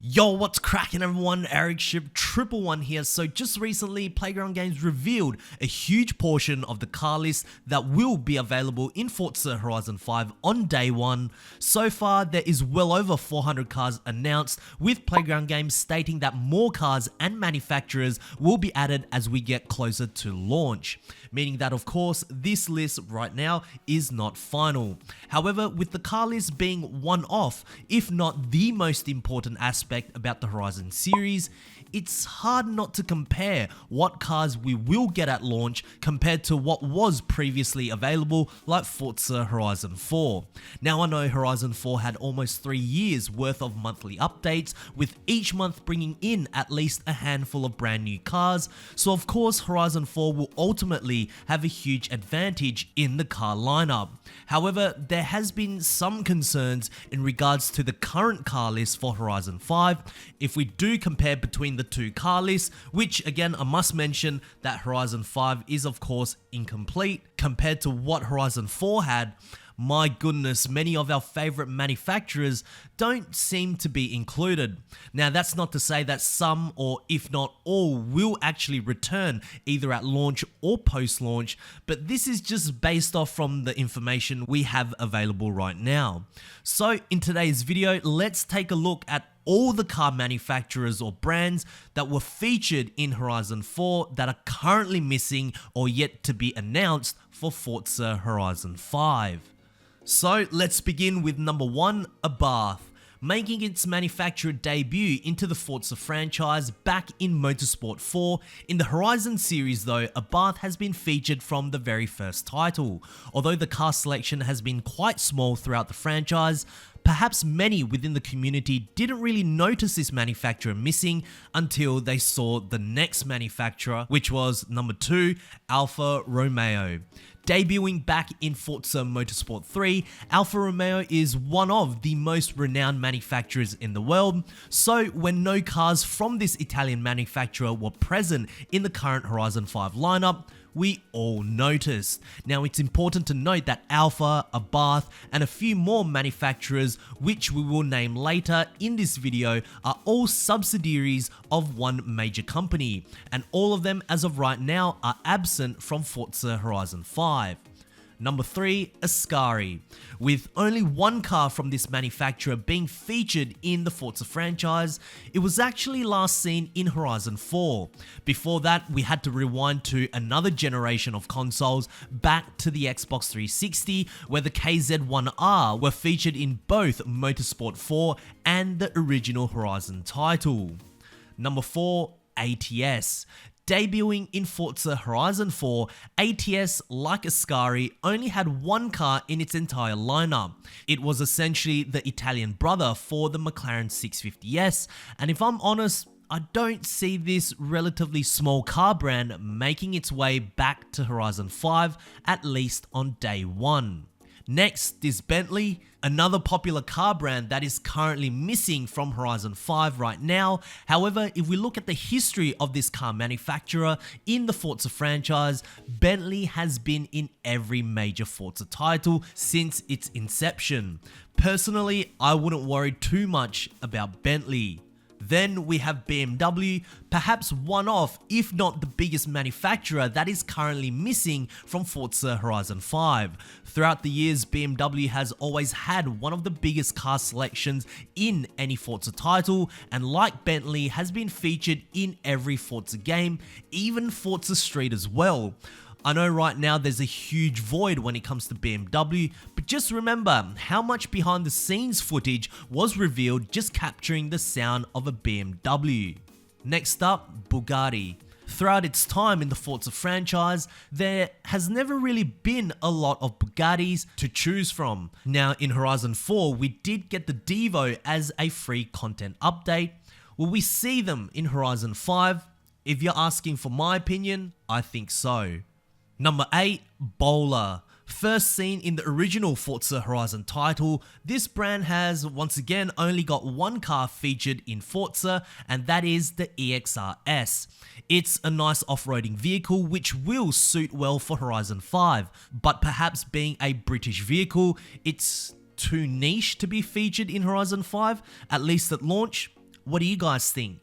Yo, what's cracking everyone? Ericship Triple One here. So just recently, Playground Games revealed a huge portion of the car list that will be available in Forza Horizon 5 on day one. So far, there is well over 400 cars announced, with Playground Games stating that more cars and manufacturers will be added as we get closer to launch. Meaning that, of course, this list right now is not final. However, with the car list being one off, if not the most important aspect about the Horizon series, it's hard not to compare what cars we will get at launch compared to what was previously available, like Forza Horizon 4. Now, I know Horizon 4 had almost 3 years worth of monthly updates, with each month bringing in at least a handful of brand new cars, so of course Horizon 4 will ultimately have a huge advantage in the car lineup. However, there has been some concerns in regards to the current car list for Horizon 5. If we do compare between the two car lists, which again I must mention that Horizon 5 is of course incomplete compared to what Horizon 4 had, my goodness, many of our favorite manufacturers don't seem to be included. Now, that's not to say that some, or if not all, will actually return either at launch or post-launch, but this is just based off from the information we have available right now. So in today's video, let's take a look at all the car manufacturers or brands that were featured in Horizon 4 that are currently missing or yet to be announced for Forza Horizon 5. So let's begin with number 1, Abarth. Making its manufacturer debut into the Forza franchise back in Motorsport 4. In the Horizon series though, Abarth has been featured from the very first title. Although the car selection has been quite small throughout the franchise, perhaps many within the community didn't really notice this manufacturer missing until they saw the next manufacturer, which was number 2, Alfa Romeo. Debuting back in Forza Motorsport 3, Alfa Romeo is one of the most renowned manufacturers in the world, so when no cars from this Italian manufacturer were present in the current Horizon 5 lineup, we all noticed. Now, it's important to note that Alfa, Abarth, and a few more manufacturers, which we will name later in this video, are all subsidiaries of one major company, and all of them as of right now are absent from Forza Horizon 5. Number 3, Ascari. With only one car from this manufacturer being featured in the Forza franchise, it was actually last seen in Horizon 4. Before that, we had to rewind to another generation of consoles, back to the Xbox 360, where the KZ1R were featured in both Motorsport 4 and the original Horizon title. Number 4, ATS. Debuting in Forza Horizon 4, ATS, like Ascari, only had one car in its entire lineup. It was essentially the Italian brother for the McLaren 650S, and if I'm honest, I don't see this relatively small car brand making its way back to Horizon 5, at least on day one. Next is Bentley, another popular car brand that is currently missing from Horizon 5 right now. However, if we look at the history of this car manufacturer in the Forza franchise, Bentley has been in every major Forza title since its inception. Personally, I wouldn't worry too much about Bentley. Then we have BMW, perhaps one of, if not the biggest manufacturer that is currently missing from Forza Horizon 5. Throughout the years, BMW has always had one of the biggest car selections in any Forza title, and like Bentley, has been featured in every Forza game, even Forza Street as well. I know right now there's a huge void when it comes to BMW, but just remember how much behind the scenes footage was revealed just capturing the sound of a BMW. Next up, Bugatti. Throughout its time in the Forza franchise, there has never really been a lot of Bugattis to choose from. Now, in Horizon 4, we did get the Devo as a free content update. Will we see them in Horizon 5? If you're asking for my opinion, I think so. Number 8, Bowler. First seen in the original Forza Horizon title, this brand has once again only got one car featured in Forza, and that is the EXR-S. It's a nice off-roading vehicle which will suit well for Horizon 5, but perhaps being a British vehicle, it's too niche to be featured in Horizon 5, at least at launch. What do you guys think?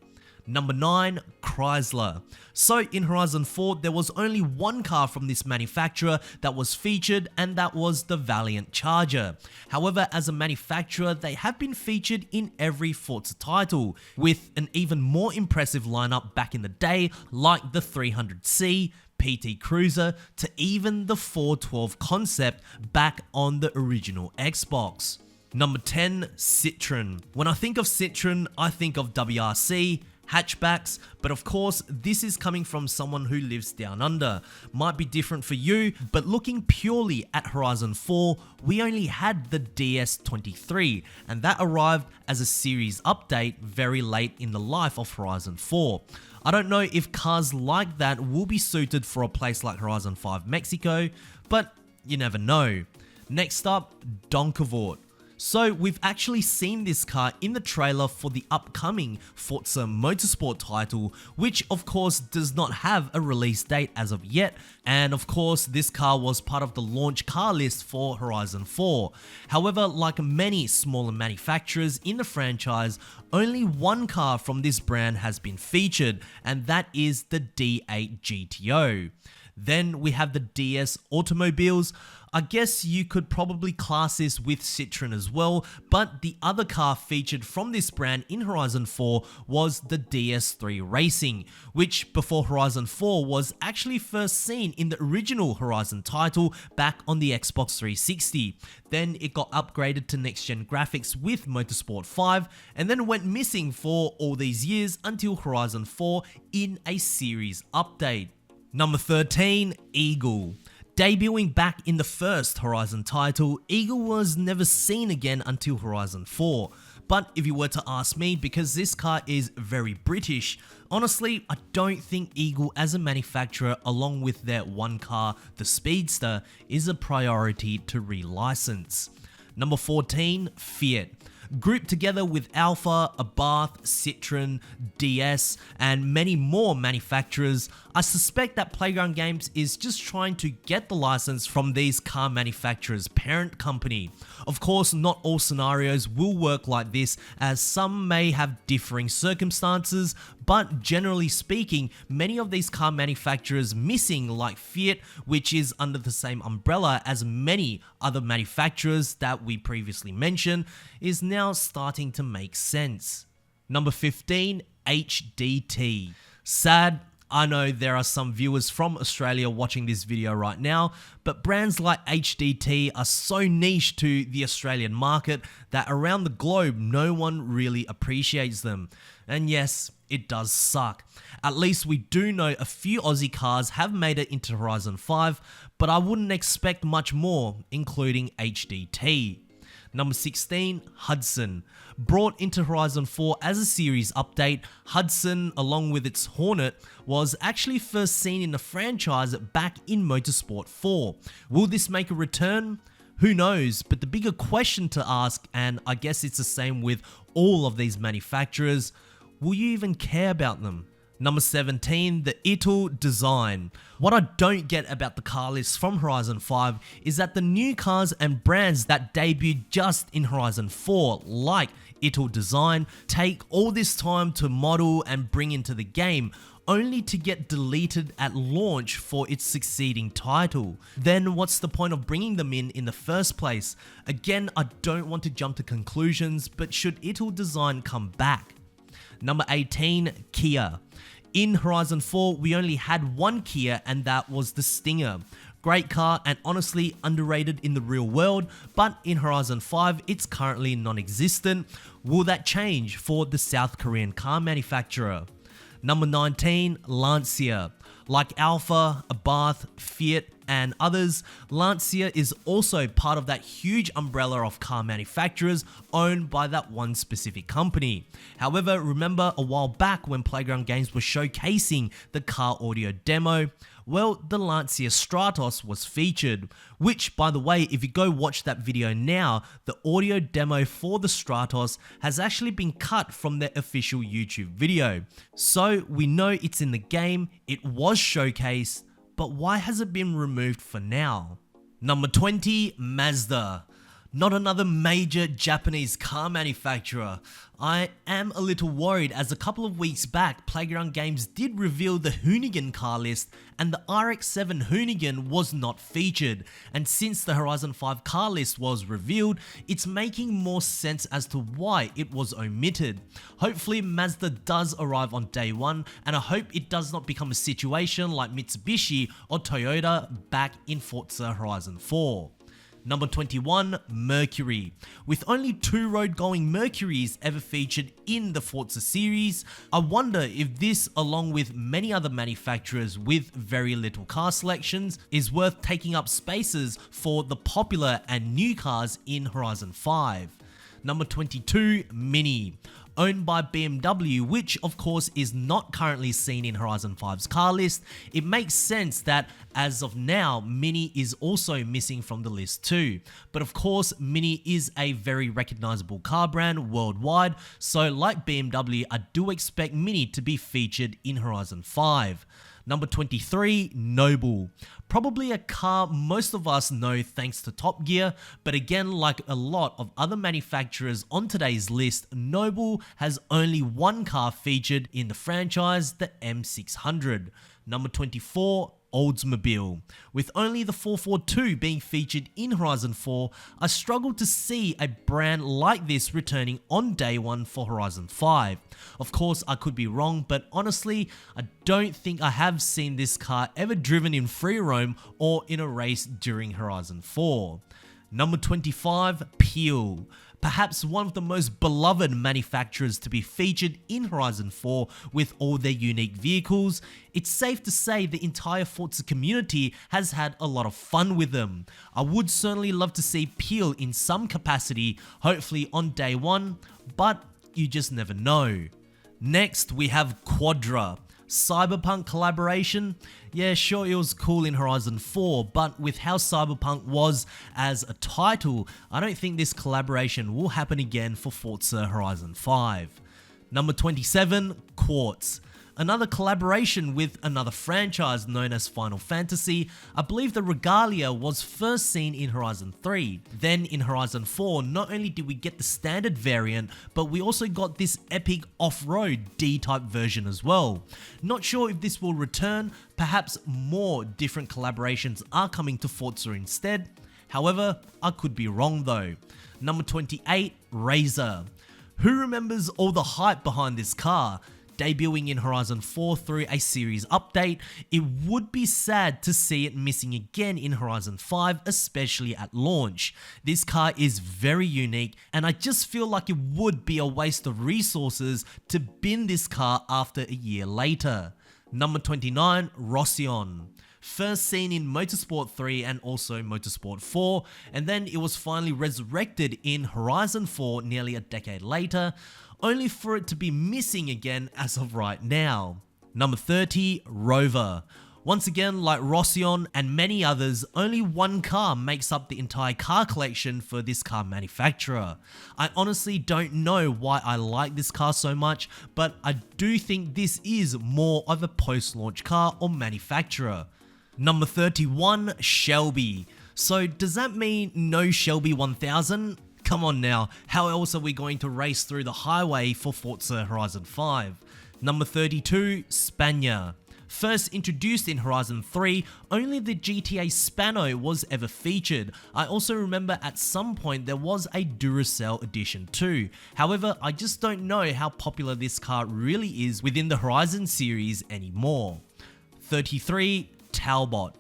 Number 9, Chrysler. So in Horizon 4, there was only one car from this manufacturer that was featured, and that was the Valiant Charger. However, as a manufacturer, they have been featured in every Forza title, with an even more impressive lineup back in the day, like the 300C, PT Cruiser, to even the 412 concept back on the original Xbox. Number 10, Citroen. When I think of Citroen, I think of WRC, hatchbacks, but of course this is coming from someone who lives down under. Might be different for you, but looking purely at Horizon 4, we only had the DS23, and that arrived as a series update very late in the life of Horizon 4. I don't know if cars like that will be suited for a place like Horizon 5 Mexico, but you never know. Next up, Donkorvoort. So we've actually seen this car in the trailer for the upcoming Forza Motorsport title, which of course does not have a release date as of yet, and of course this car was part of the launch car list for Horizon 4. However, like many smaller manufacturers in the franchise, only one car from this brand has been featured, and that is the D8 GTO. Then we have the DS automobiles. I guess you could probably class this with Citroen as well, but the other car featured from this brand in Horizon 4 was the DS3 Racing, which before Horizon 4 was actually first seen in the original Horizon title back on the Xbox 360. Then it got upgraded to next-gen graphics with Motorsport 5, and then went missing for all these years until Horizon 4 in a series update. Number 13, Eagle. Debuting back in the first Horizon title, Eagle was never seen again until Horizon 4. But if you were to ask me, because this car is very British, honestly, I don't think Eagle as a manufacturer, along with their one car, the Speedster, is a priority to relicense. Number 14, Fiat. Grouped together with Alfa, Abarth, Citroen, DS, and many more manufacturers, I suspect that Playground Games is just trying to get the license from these car manufacturers' parent company. Of course, not all scenarios will work like this, as some may have differing circumstances, but generally speaking, many of these car manufacturers missing, like Fiat, which is under the same umbrella as many other manufacturers that we previously mentioned, is now starting to make sense. Number 15, HDT. Sad, I know there are some viewers from Australia watching this video right now, but brands like HDT are so niche to the Australian market that around the globe no one really appreciates them. And yes, it does suck. At least we do know a few Aussie cars have made it into Horizon 5, but I wouldn't expect much more, including HDT. Number 16, Hudson. Brought into Horizon 4 as a series update, Hudson, along with its Hornet, was actually first seen in the franchise back in Motorsport 4. Will this make a return? Who knows, but the bigger question to ask, and I guess it's the same with all of these manufacturers, will you even care about them? Number 17, the Italdesign. What I don't get about the car list from Horizon 5 is that the new cars and brands that debuted just in Horizon 4, like Italdesign, take all this time to model and bring into the game, only to get deleted at launch for its succeeding title. Then what's the point of bringing them in the first place? Again, I don't want to jump to conclusions, but should Italdesign come back? Number 18, Kia. In Horizon 4, we only had one Kia, and that was the Stinger. Great car and honestly underrated in the real world, but in Horizon 5, it's currently non-existent. Will that change for the South Korean car manufacturer? Number 19, Lancia. Like Alfa, Abarth, Fiat, and others, Lancia is also part of that huge umbrella of car manufacturers owned by that one specific company. However, remember a while back when Playground Games was showcasing the car audio demo? Well, the Lancia Stratos was featured, which, by the way, if you go watch that video now, the audio demo for the Stratos has actually been cut from their official YouTube video. So we know it's in the game, it was showcased, but why has it been removed for now? Number 20, Mazda. Not another major Japanese car manufacturer. I am a little worried as a couple of weeks back, Playground Games did reveal the Hoonigan car list and the RX-7 Hoonigan was not featured. And since the Horizon 5 car list was revealed, it's making more sense as to why it was omitted. Hopefully Mazda does arrive on day one, and I hope it does not become a situation like Mitsubishi or Toyota back in Forza Horizon 4. Number 21, Mercury. With only 2 road-going Mercuries ever featured in the Forza series, I wonder if this, along with many other manufacturers with very little car selections, is worth taking up spaces for the popular and new cars in Horizon 5. Number 22, Mini. Owned by BMW, which of course is not currently seen in Horizon 5's car list, it makes sense that as of now, Mini is also missing from the list too. But of course, Mini is a very recognizable car brand worldwide, so like BMW, I do expect Mini to be featured in Horizon 5. Number 23, Noble. Probably a car most of us know thanks to Top Gear, but again, like a lot of other manufacturers on today's list, Noble has only one car featured in the franchise, the M600. Number 24, Oldsmobile. With only the 442 being featured in Horizon 4, I struggle to see a brand like this returning on day one for Horizon 5. Of course, I could be wrong, but honestly, I don't think I have seen this car ever driven in free roam or in a race during Horizon 4. Number 25, Peel. Perhaps one of the most beloved manufacturers to be featured in Horizon 4 with all their unique vehicles. It's safe to say the entire Forza community has had a lot of fun with them. I would certainly love to see Peel in some capacity, hopefully on day one, but you just never know. Next, we have Quadra. Cyberpunk collaboration? Yeah, sure, it was cool in Horizon 4, but with how Cyberpunk was as a title, I don't think this collaboration will happen again for Forza Horizon 5. Number 27, Quartz. Another collaboration with another franchise known as Final Fantasy. I believe the Regalia was first seen in Horizon 3. Then in Horizon 4, not only did we get the standard variant, but we also got this epic off-road D-type version as well. Not sure if this will return, perhaps more different collaborations are coming to Forza instead. However, I could be wrong though. Number 28, Raesyr. Who remembers all the hype behind this car? Debuting in Horizon 4 through a series update, it would be sad to see it missing again in Horizon 5, especially at launch. This car is very unique, and I just feel like it would be a waste of resources to bin this car after a year later. Number 29, Rossion. First seen in Motorsport 3 and also Motorsport 4, and then it was finally resurrected in Horizon 4 nearly a decade later, only for it to be missing again as of right now. Number 30, Rover. Once again, like Rossion and many others, only one car makes up the entire car collection for this car manufacturer. I honestly don't know why I like this car so much, but I do think this is more of a post-launch car or manufacturer. Number 31, Shelby. So does that mean no Shelby 1000? Come on now, how else are we going to race through the highway for Forza Horizon 5? Number 32, Spania. First introduced in Horizon 3, only the GTA Spano was ever featured. I also remember at some point there was a Duracell edition too. However, I just don't know how popular this car really is within the Horizon series anymore. 33, Talbot.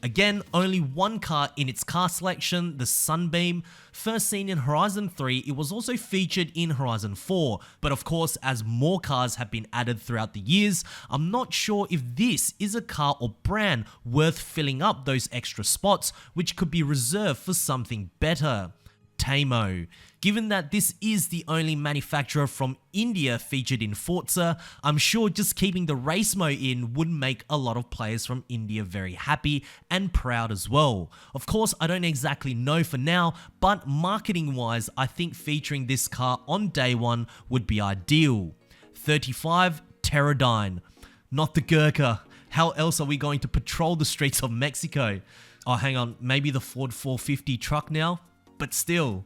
Again, only one car in its car selection, the Sunbeam. First seen in Horizon 3, it was also featured in Horizon 4, but of course, as more cars have been added throughout the years, I'm not sure if this is a car or brand worth filling up those extra spots, which could be reserved for something better. Tamo. Given that this is the only manufacturer from India featured in Forza, I'm sure just keeping the race mode in would make a lot of players from India very happy and proud as well. Of course, I don't exactly know for now, but marketing wise, I think featuring this car on day one would be ideal. 35, Terradyne. Not the Gurkha. How else are we going to patrol the streets of Mexico? Oh, hang on, maybe the Ford 450 truck now? but still.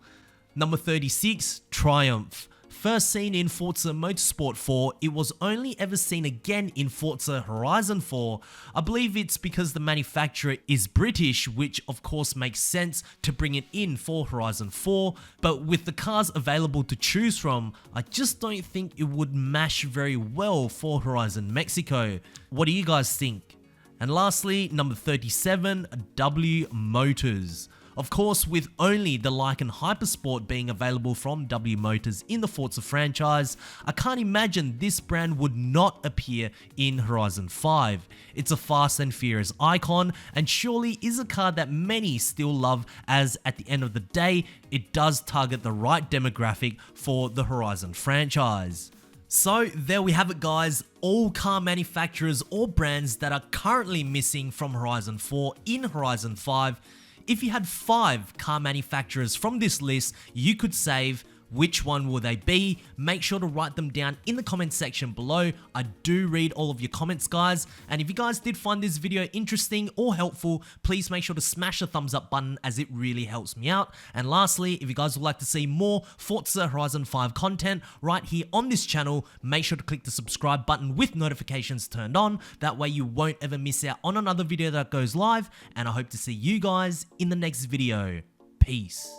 Number 36, Triumph. First seen in Forza Motorsport 4, it was only ever seen again in Forza Horizon 4. I believe it's because the manufacturer is British, which of course makes sense to bring it in for Horizon 4, but with the cars available to choose from, I just don't think it would mash very well for Horizon Mexico. What do you guys think? And lastly, number 37, W Motors. Of course, with only the Lycan Hypersport being available from W Motors in the Forza franchise, I can't imagine this brand would not appear in Horizon 5. It's a Fast and Furious icon and surely is a car that many still love, as at the end of the day, it does target the right demographic for the Horizon franchise. So there we have it guys, all car manufacturers or brands that are currently missing from Horizon 4 in Horizon 5. If you had 5 car manufacturers from this list you could save, which one will they be? Make sure to write them down in the comment section below. I do read all of your comments guys, and if you guys did find this video interesting or helpful, please make sure to smash the thumbs up button as it really helps me out. And lastly, if you guys would like to see more Forza Horizon 5 content right here on this channel, make sure to click the subscribe button with notifications turned on. That way you won't ever miss out on another video that goes live, and I hope to see you guys in the next video. Peace.